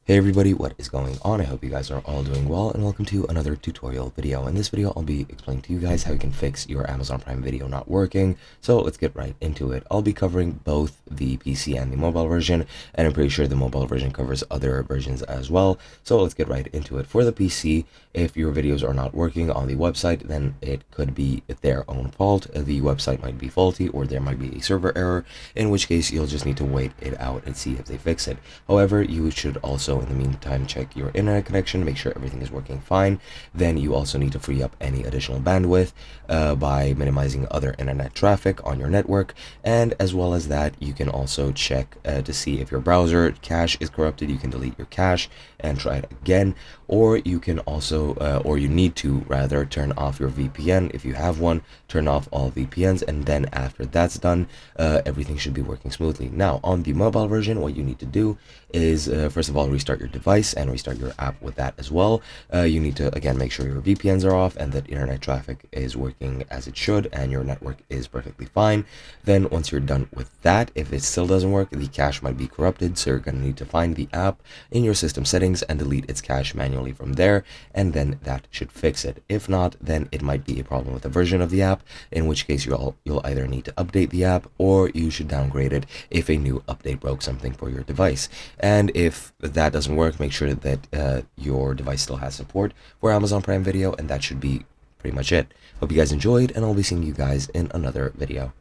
Hey everybody, what is going on? I hope you guys are all doing well, and welcome to another tutorial video. In this video, I'll be explaining to you guys how you can fix your Amazon Prime Video not working. So let's get right into it. I'll be covering both the PC and the mobile version, and I'm pretty sure the mobile version covers other versions as well. So let's get right into it. For the PC, if your videos are not working on the website, then it could be their own fault. The website might be faulty, or there might be a server error, in which case you'll just need to wait it out and see if they fix it. However, you should also in the meantime check your internet connection, make sure everything is working fine. Then you also need to free up any additional bandwidth by minimizing other internet traffic on your network, and as well as that, you can also check to see if your browser cache is corrupted. You can delete your cache and try it again, or you can also or you need to rather turn off your VPN if you have one. Turn off all VPNs, and then after that's done, everything should be working smoothly. Now on the mobile version, what you need to do is first of all restart your device and restart your app with that as well. You need to again make sure your VPNs are off and that internet traffic is working as it should and your network is perfectly fine. Then once you're done with that, if it still doesn't work, the cache might be corrupted, so you're going to need to find the app in your system settings and delete its cache manually from there, and then that should fix it. If not, then it might be a problem with the version of the app, in which case you'll either need to update the app or you should downgrade it if a new update broke something for your device. And if that doesn't work, make sure that your device still has support for Amazon Prime Video, and that should be pretty much it. Hope you guys enjoyed, and I'll be seeing you guys in another video.